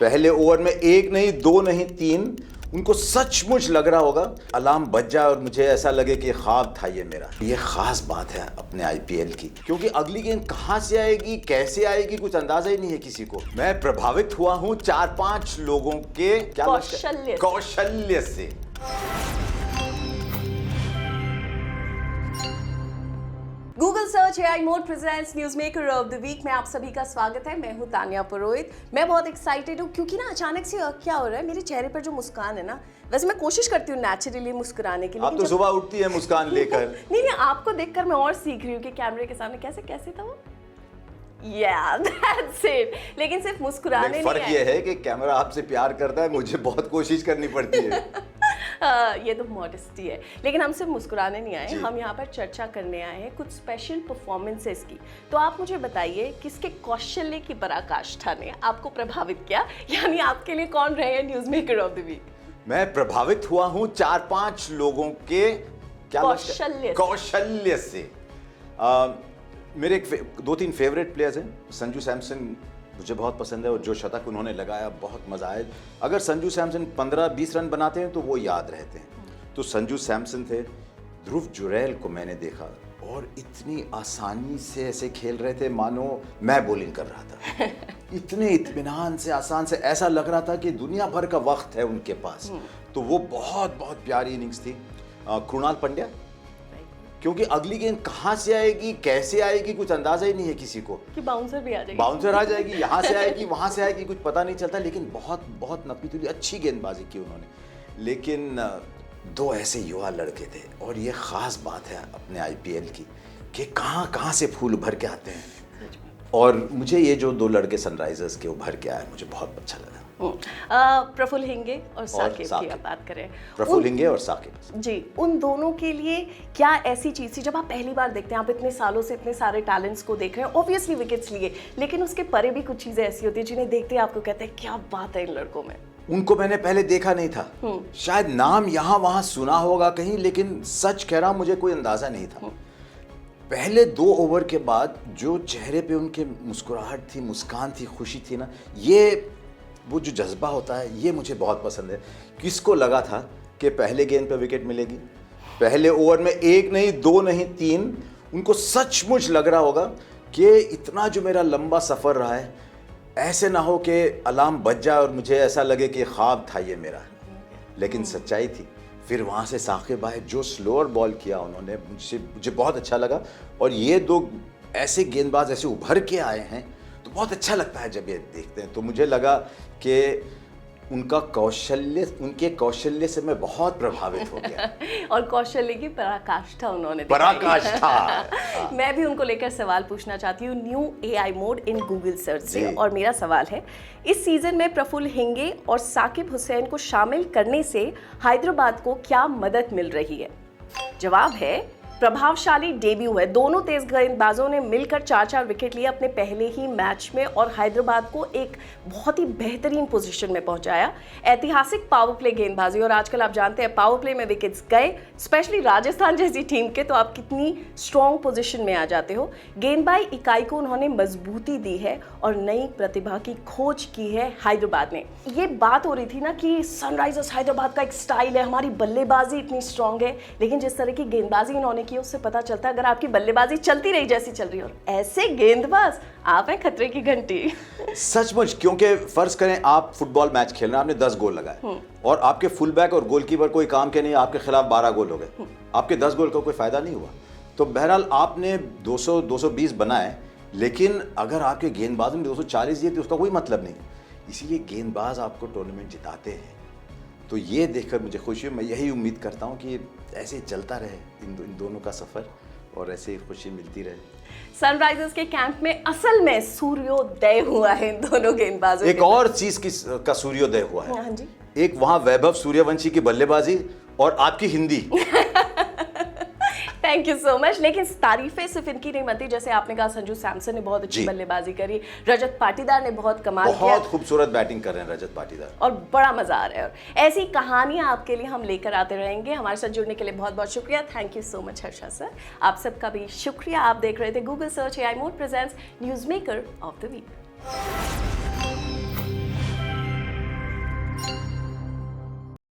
पहले ओवर में एक नहीं, दो नहीं, तीन, उनको सचमुच लग रहा होगा अलार्म बज जाए और मुझे ऐसा लगे कि ख्वाब था ये मेरा। ये खास बात है अपने आईपीएल की, क्योंकि अगली गेंद कहां से आएगी, कैसे आएगी, कुछ अंदाजा ही नहीं है किसी को। मैं प्रभावित हुआ हूं 4-5 लोगों के कौशल्य से। Google search AI mode presents news maker of the week में आप सभी का स्वागत है। मैं हूं तान्या पुरोहित। मैं बहुत एक्साइटेड हूं क्योंकि ना अचानक से क्या हो रहा है, मेरे चेहरे पर जो मुस्कान है ना, वैसे मैं कोशिश करती हूं नेचुरली मुस्कुराने की। आप तो सुबह उठती है मुस्कान लेकर। नहीं, आपको देखकर मैं और सीख रही हूँ कि कैमरे के सामने कैसे था वो। Yeah, that's it. लेकिन सिर्फ मुस्कुराने नहीं, फर्क ये है कि कैमरा आपसे प्यार करता है, मुझे बहुत कोशिश करनी पड़ती है। ये तो मॉडेस्टी है। लेकिन हम सिर्फ मुस्कुराने नहीं आए, हम यहाँ पर चर्चा करने आए हैं कुछ स्पेशल परफॉर्मेंसेस की। तो आप मुझे बताइए, किसके कौशल्य की पराकाष्ठा ने आपको प्रभावित किया, यानी आपके लिए कौन रहे हैं news maker of the week? मैं प्रभावित हुआ हूँ 4-5 लोगों के कौशल्य से। मेरे 2-3 फेवरेट प्लेयर्स हैं। संजू सैमसन मुझे बहुत पसंद है और जो शतक उन्होंने लगाया बहुत मज़ा आया। अगर संजू सैमसन 15-20 रन बनाते हैं तो वो याद रहते हैं। तो संजू सैमसन थे। ध्रुव जुरैल को मैंने देखा और इतनी आसानी से ऐसे खेल रहे थे मानो मैं बॉलिंग कर रहा था। इतने इत्मीनान से, आसान से, ऐसा लग रहा था कि दुनिया भर का वक्त है उनके पास। तो वो बहुत बहुत प्यारी इनिंग्स थी। कृणाल पंड्या, क्योंकि अगली गेंद कहां से आएगी, कैसे आएगी, कुछ अंदाजा ही नहीं है किसी को। कि बाउंसर भी आ जाएगी, बाउंसर आ जाएगी, यहाँ से आएगी, वहां से आएगी, कुछ पता नहीं चलता। लेकिन बहुत बहुत नपी-तुली अच्छी गेंदबाजी की उन्होंने। लेकिन 2 ऐसे युवा लड़के थे और ये खास बात है अपने आईपीएल की कि कहां से फूल उभर के आते हैं। और मुझे ये जो 2 लड़के सनराइजर्स के उभर के आए, मुझे बहुत अच्छा लगा। प्रफुल्ल हिंगे और साकिब की आप बात करें। प्रफुल्ल हिंगे और साकिब जी, उन दोनों के लिए क्या ऐसी चीज़ थी जब आप पहली बार देखते हैं? आप इतने सालों से इतने सारे टैलेंट्स को देख रहे हैं, ऑब्वियसली विकेट्स लिए, लेकिन उसके परे भी कुछ चीज़ें ऐसी होती है जिन्हें देखते ही आपको कहते हैं क्या बात है इन लड़कों में। उनको मैंने पहले देखा नहीं था, शायद नाम यहाँ वहाँ सुना होगा कहीं, लेकिन सच कह रहा हूँ मुझे कोई अंदाजा नहीं था। पहले 2 ओवर के बाद जो चेहरे पे उनके मुस्कुराहट थी, मुस्कान थी, खुशी थी ना, ये वो जो जज्बा होता है, ये मुझे बहुत पसंद है। किसको लगा था कि पहले गेंद पे विकेट मिलेगी? पहले ओवर में 1 नहीं, 2 नहीं, 3, उनको सचमुच लग रहा होगा कि इतना जो मेरा लंबा सफ़र रहा है, ऐसे ना हो कि अलार्म बज जाए और मुझे ऐसा लगे कि ख्वाब था ये मेरा। लेकिन सच्चाई थी। फिर वहाँ से साकिब आए, जो स्लोअर बॉल किया उन्होंने, मुझे बहुत अच्छा लगा। और ये 2 ऐसे गेंदबाज ऐसे उभर के आए हैं तो बहुत अच्छा लगता है जब ये देखते हैं। तो मुझे लगा कि उनके कौशल्य से मैं बहुत प्रभावित हो गया। और कौशल्य की पराकाष्ठा उन्होंने पराकाष्ठा। मैं भी उनको लेकर सवाल पूछना चाहती हूँ new AI mode in Google search से। और मेरा सवाल है, इस सीजन में प्रफुल्ल हिंगे और साकिब हुसैन को शामिल करने से हैदराबाद को क्या मदद मिल रही है? जवाब है प्रभावशाली डेब्यू है। दोनों तेज गेंदबाजों ने मिलकर 4-4 विकेट लिए अपने पहले ही मैच में और हैदराबाद को एक बहुत ही बेहतरीन पोजीशन में पहुंचाया। ऐतिहासिक पावर प्ले गेंदबाजी, और आजकल आप जानते हैं पावर प्ले में विकेट्स गए, स्पेशली राजस्थान जैसी टीम के, तो आप कितनी स्ट्रॉन्ग पोजीशन में आ जाते हो। गेंदबाजी इकाई को उन्होंने मजबूती दी है और नई प्रतिभा की खोज की है हैदराबाद ने। ये बात हो रही थी ना कि सनराइजर्स हैदराबाद का एक स्टाइल है, हमारी बल्लेबाजी इतनी स्ट्रॉन्ग है, लेकिन जिस तरह की गेंदबाजी इन्होंने की उससे पता चलता है अगर आपकी बल्लेबाजी चलती रही जैसी चल रही है, और ऐसे गेंदबाज, आप हैं खतरे की घंटी। सचमुच, क्योंकि फर्ज करें आप फुटबॉल मैच खेल रहे हैं, आपने 10 गोल लगाए और आपके फुल बैक और गोलकीपर कोई काम के नहीं, आपके खिलाफ 12 गोल हो गए, आपके 10 गोल का कोई फायदा नहीं हुआ। तो बहरहाल आपने 200-220 बनाए, लेकिन अगर आपके गेंदबाज ने 240 दिए तो उसका कोई मतलब नहीं। इसीलिए गेंदबाज आपको टूर्नामेंट जिताते हैं। तो ये देखकर मुझे खुशी है। मैं यही उम्मीद करता हूँ कि ऐसे चलता रहे इन दोनों का सफ़र और ऐसे ही खुशी मिलती रहे। सनराइजर्स के कैंप में असल में सूर्योदय हुआ है इन दोनों गेंदबाजों। एक और चीज का सूर्योदय हुआ है। हाँ जी। एक वहाँ वैभव सूर्यवंशी की बल्लेबाजी और आपकी Hindi. Thank you so much. लेकिन तारीफें सिर्फ इनकी नहीं बनती, जैसे आपने कहा संजू सैमसन ने बहुत अच्छी बल्लेबाजी करी, रजत पाटीदार ने बहुत कमाल किया, बहुत खूबसूरत बैटिंग कर रहे हैं रजत पाटीदार, और बड़ा मजा आ रहा है। और ऐसी कहानियां आपके लिए हम लेकर आते रहेंगे। हमारे साथ जुड़ने के लिए बहुत बहुत शुक्रिया। Thank you so much Harsha sir. आप सबका भी शुक्रिया। आप देख रहे थे Google search AI mode presents news maker of the week.